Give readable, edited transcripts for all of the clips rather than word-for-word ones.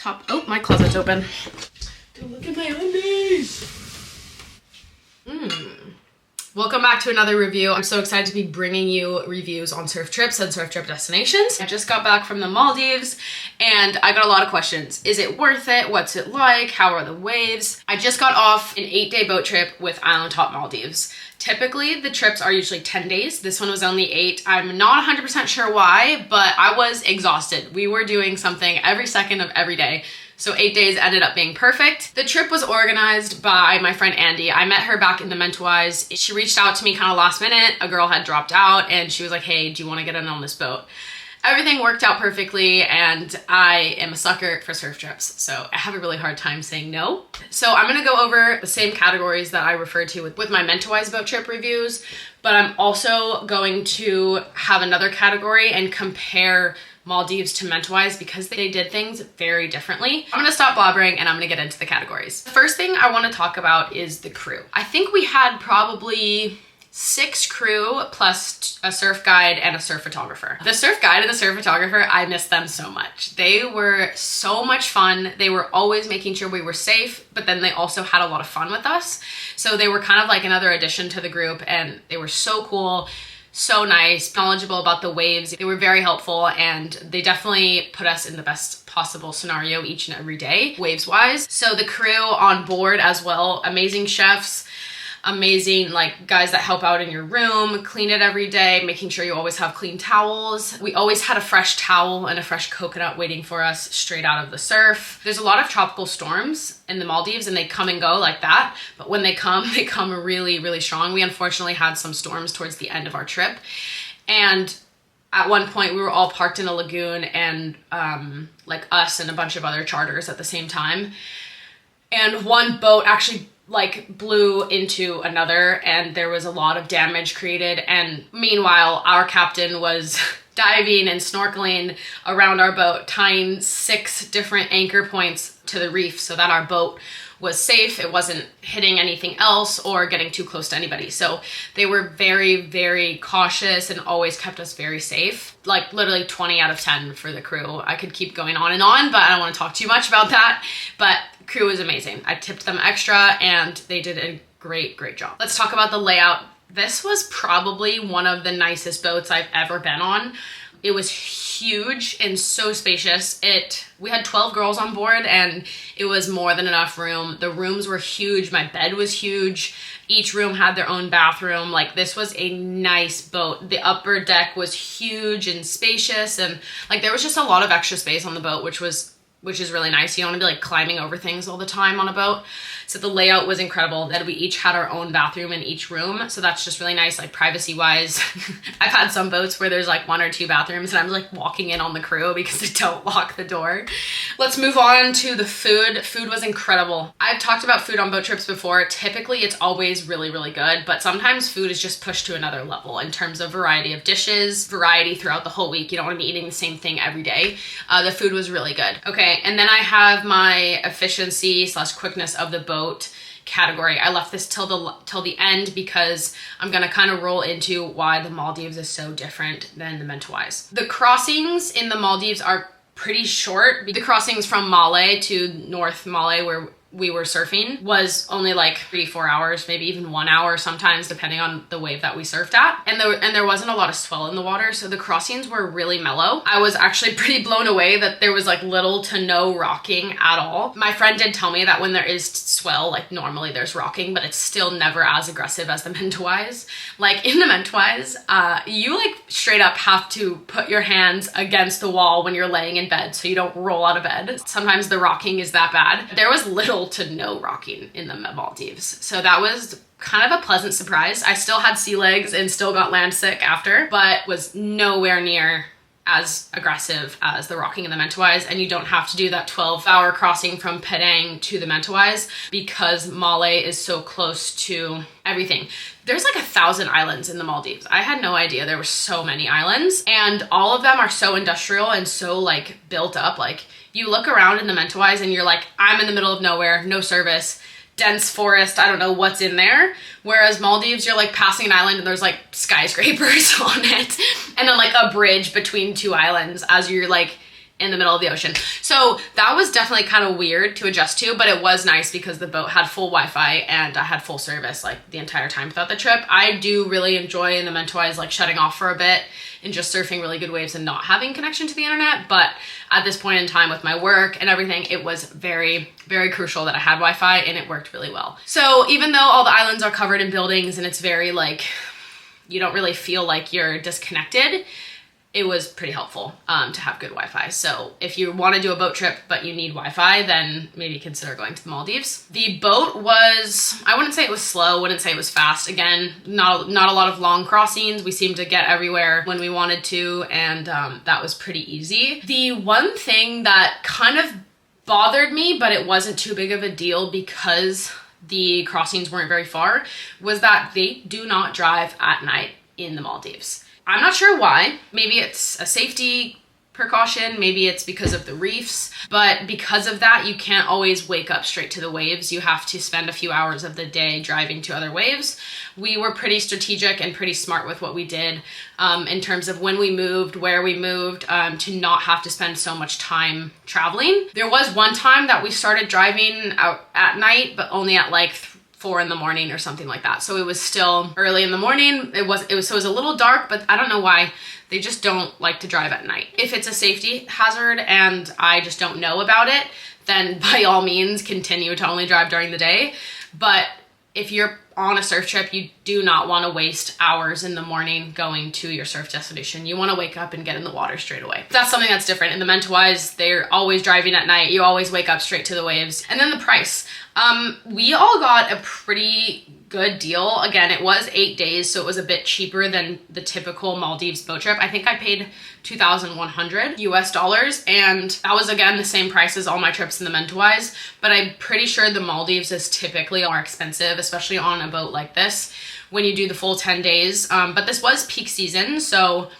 top. Oh, my closet's open. Don't look at my undies. Welcome back to another review. I'm so excited to be bringing you reviews on surf trips and surf trip destinations. I just got back from the Maldives and I got a lot of questions. Is it worth it? What's it like? How are the waves? I just got off an 8-day boat trip with Island Hop Maldives. Typically, the trips are usually 10 days. This one was only 8. I'm not 100% sure why, but I was exhausted. We were doing something every second of every day. So 8 days ended up being perfect. The trip was organized by my friend Andy. I met her back in the Mentawais. She reached out to me kind of last minute. A girl had dropped out and she was like, hey, do you want to get in on this boat? Everything worked out perfectly and I am a sucker for surf trips, so I have a really hard time saying no. So I'm gonna go over the same categories that I referred to with my Mentawais boat trip reviews, but I'm also going to have another category and compare Maldives to Mentawais because they did things very differently. I'm gonna stop blabbering and I'm gonna get into the categories. The first thing I wanna talk about is the crew. I think we had probably 6 crew plus a surf guide and a surf photographer. The surf guide and the surf photographer, I miss them so much. They were so much fun. They were always making sure we were safe, but then they also had a lot of fun with us. So they were kind of like another addition to the group and they were so cool, so nice, knowledgeable about the waves. They were very helpful and they definitely put us in the best possible scenario each and every day, waves wise. So the crew on board as well, amazing chefs, amazing like guys that help out in your room, clean it every day, making sure you always have clean towels. We always had a fresh towel and a fresh coconut waiting for us straight out of the surf. There's a lot of tropical storms in the Maldives and they come and go like that, but when they come really, really strong. We unfortunately had some storms towards the end of our trip, and at one point we were all parked in a lagoon and like us and a bunch of other charters at the same time, and one boat actually like blew into another and there was a lot of damage created, and meanwhile our captain was diving and snorkeling around our boat, tying 6 different anchor points to the reef so that our boat was safe. It wasn't hitting anything else or getting too close to anybody. So they were very, very cautious and always kept us very safe. Like literally 20 out of 10 for the crew. I could keep going on, but I don't want to talk too much about that. But crew was amazing. I tipped them extra and they did a great job. Let's talk about the layout. This was probably one of the nicest boats I've ever been on. It was huge and so spacious. We had 12 girls on board and it was more than enough room. The rooms were huge. My bed was huge. Each room had their own bathroom. Like, this was a nice boat. The upper deck was huge and spacious, and like there was just a lot of extra space on the boat, which is really nice. You don't want to be like climbing over things all the time on a boat. So the layout was incredible. That we each had our own bathroom in each room. So that's just really nice, like privacy wise. I've had some boats where there's like 1 or 2 bathrooms and I'm like walking in on the crew because they don't lock the door. Let's move on to the food. Food was incredible. I've talked about food on boat trips before. Typically it's always really, really good, but sometimes food is just pushed to another level in terms of variety of dishes, variety throughout the whole week. You don't want to be eating the same thing every day. The food was really good. Okay, and then I have my efficiency / quickness of the boat category. I left this till the end because I'm gonna kind of roll into why the Maldives is so different than the Mentawais. The crossings in the Maldives are pretty short. The crossings from Malé to North Malé, where we were surfing, was only like 3-4 hours, maybe even 1 hour sometimes, depending on the wave that we surfed at. And there wasn't a lot of swell in the water, so the crossings were really mellow. I was actually pretty blown away that there was like little to no rocking at all. My friend did tell me that when there is swell, like normally there's rocking, but it's still never as aggressive as the Mentawais. Like in the Mentawais, you like straight up have to put your hands against the wall when you're laying in bed so you don't roll out of bed. Sometimes the rocking is that bad. There was little to no rocking in the Maldives. So that was kind of a pleasant surprise. I still had sea legs and still got land sick after, but was nowhere near as aggressive as the rocking in the Mentawais, and you don't have to do that 12-hour crossing from Penang to the Mentawais because Malé is so close to everything. There's like 1,000 islands in the Maldives. I had no idea there were so many islands, and all of them are so industrial and so like built up. Like, you look around in the Mentawais and you're like, I'm in the middle of nowhere, no service, dense forest, I don't know what's in there. Whereas Maldives, you're like passing an island and there's like skyscrapers on it, and then like a bridge between 2 islands as you're like in the middle of the ocean. So that was definitely kind of weird to adjust to, but it was nice because the boat had full Wi-Fi and I had full service like the entire time throughout the trip. I do really enjoy in the Mentawais like shutting off for a bit and just surfing really good waves and not having connection to the internet. But at this point in time with my work and everything, it was very, very crucial that I had Wi-Fi and it worked really well. So even though all the islands are covered in buildings and it's very like, you don't really feel like you're disconnected, it was pretty helpful to have good Wi-Fi. So if you want to do a boat trip but you need Wi-Fi, then maybe consider going to the Maldives. The boat was, I wouldn't say it was slow, wouldn't say it was fast. Again, not a lot of long crossings. We seemed to get everywhere when we wanted to, and that was pretty easy. The one thing that kind of bothered me, but it wasn't too big of a deal because the crossings weren't very far, was that they do not drive at night in the Maldives. I'm not sure why. Maybe it's a safety precaution, maybe it's because of the reefs, but because of that, you can't always wake up straight to the waves. You have to spend a few hours of the day driving to other waves. We were pretty strategic and pretty smart with what we did in terms of when we moved, where we moved, to not have to spend so much time traveling. There was one time that we started driving out at night, but only at like 4 in the morning or something like that. So it was still early in the morning. So it was a little dark, but I don't know why they just don't like to drive at night. If it's a safety hazard and I just don't know about it, then by all means continue to only drive during the day. But if you're on a surf trip, you do not want to waste hours in the morning going to your surf destination. You want to wake up and get in the water straight away. That's something that's different. In the Mentawais, they're always driving at night. You always wake up straight to the waves. And then the price. We all got a pretty good deal. Again, it was 8 days, so it was a bit cheaper than the typical Maldives boat trip. I think I paid $2,100 US, and that was again the same price as all my trips in the Mentawais, but I'm pretty sure the Maldives is typically more expensive, especially on a boat like this when you do the full 10 days. But this was peak season, so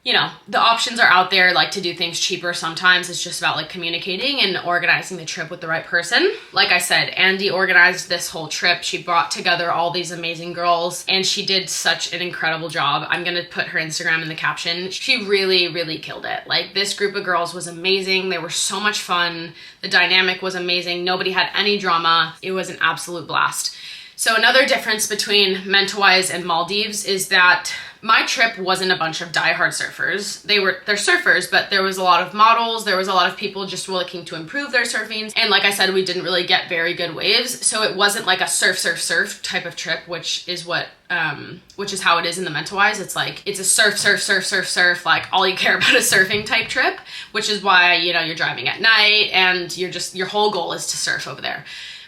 you know, the options are out there, like to do things cheaper. Sometimes it's just about like communicating and organizing the trip with the right person. Like I said, Andy organized this whole trip. She brought together all these amazing girls and she did such an incredible job. I'm gonna put her Instagram in the caption. She really, really killed it. Like this group of girls was amazing. They were so much fun. The dynamic was amazing. Nobody had any drama. It was an absolute blast. So another difference between Mentawais and Maldives is that my trip wasn't a bunch of diehard surfers. They're surfers, but there was a lot of models. There was a lot of people just looking to improve their surfing. And like I said, we didn't really get very good waves. So it wasn't like a surf type of trip, which is how it is in the Mentawais. It's like, it's a surf, like all you care about is surfing type trip, which is why, you know, you're driving at night and your whole goal is to surf over there.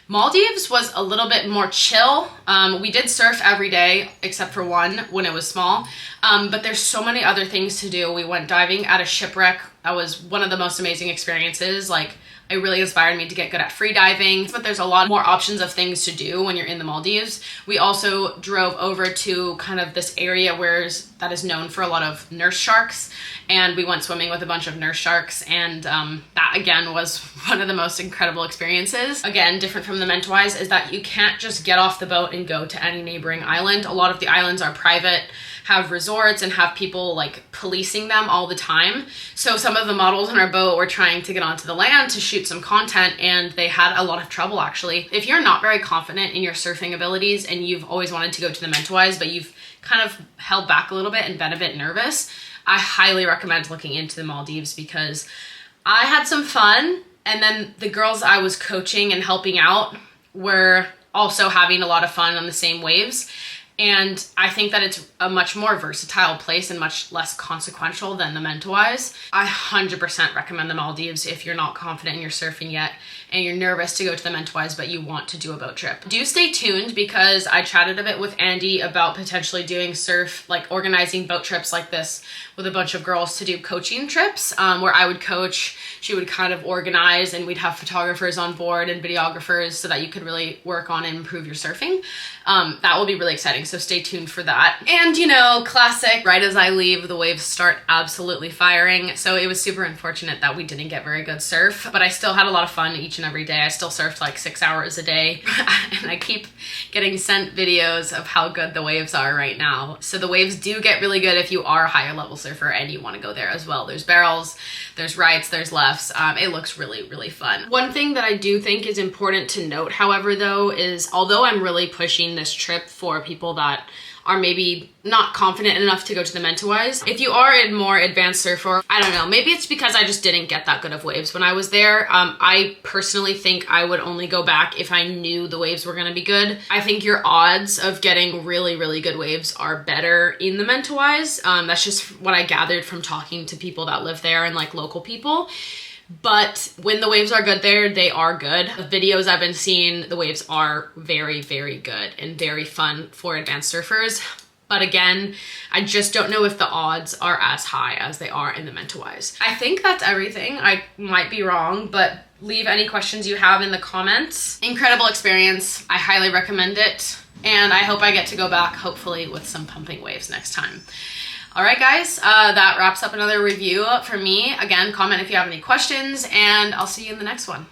Maldives was a little bit more chill. We did surf every day except for one when it was small, but there's so many other things to do. We went diving at a shipwreck. That was one of the most amazing experiences. Like, it really inspired me to get good at free diving, but there's a lot more options of things to do when you're in the Maldives. We also drove over to kind of this area that is known for a lot of nurse sharks, and we went swimming with a bunch of nurse sharks, and that again was one of the most incredible experiences. Again, different from the Mentawais is that you can't just get off the boat and go to any neighboring island. A lot of the islands are private, have resorts, and have people like policing them all the time. So some of the models on our boat were trying to get onto the land to shoot some content, and they had a lot of trouble actually. If you're not very confident in your surfing abilities and you've always wanted to go to the Mentawais, but you've kind of held back a little bit and been a bit nervous, I highly recommend looking into the Maldives because I had some fun, and then the girls I was coaching and helping out were also having a lot of fun on the same waves. And I think that it's a much more versatile place and much less consequential than the Mentawais. I 100% recommend the Maldives if you're not confident in your surfing yet and you're nervous to go to the Mentawais, but you want to do a boat trip. Do stay tuned because I chatted a bit with Andy about potentially doing organizing boat trips like this with a bunch of girls to do coaching trips where I would coach, she would kind of organize, and we'd have photographers on board and videographers so that you could really work on and improve your surfing. That will be really exciting. so stay tuned for that. And you know, classic, right as I leave, the waves start absolutely firing. So it was super unfortunate that we didn't get very good surf, but I still had a lot of fun each and every day. I still surfed like 6 hours a day and I keep getting sent videos of how good the waves are right now. So the waves do get really good if you are a higher level surfer and you want to go there as well. There's barrels, there's rights, there's lefts. It looks really, really fun. One thing that I do think is important to note, however, though, is although I'm really pushing this trip for people that are maybe not confident enough to go to the Mentawais, if you are a more advanced surfer, I don't know, maybe it's because I just didn't get that good of waves when I was there. I personally think I would only go back if I knew the waves were gonna be good. I think your odds of getting really, really good waves are better in the Mentawais. That's just what I gathered from talking to people that live there and like local people. But when the waves are good there, they are good. The videos I've been seeing, the waves are very, very good and very fun for advanced surfers. But again, I just don't know if the odds are as high as they are in the Mentawais. I think that's everything. I might be wrong, but leave any questions you have in the comments. Incredible experience. I highly recommend it. And I hope I get to go back, hopefully with some pumping waves next time. All right, guys, that wraps up another review for me. Again, comment if you have any questions, and I'll see you in the next one.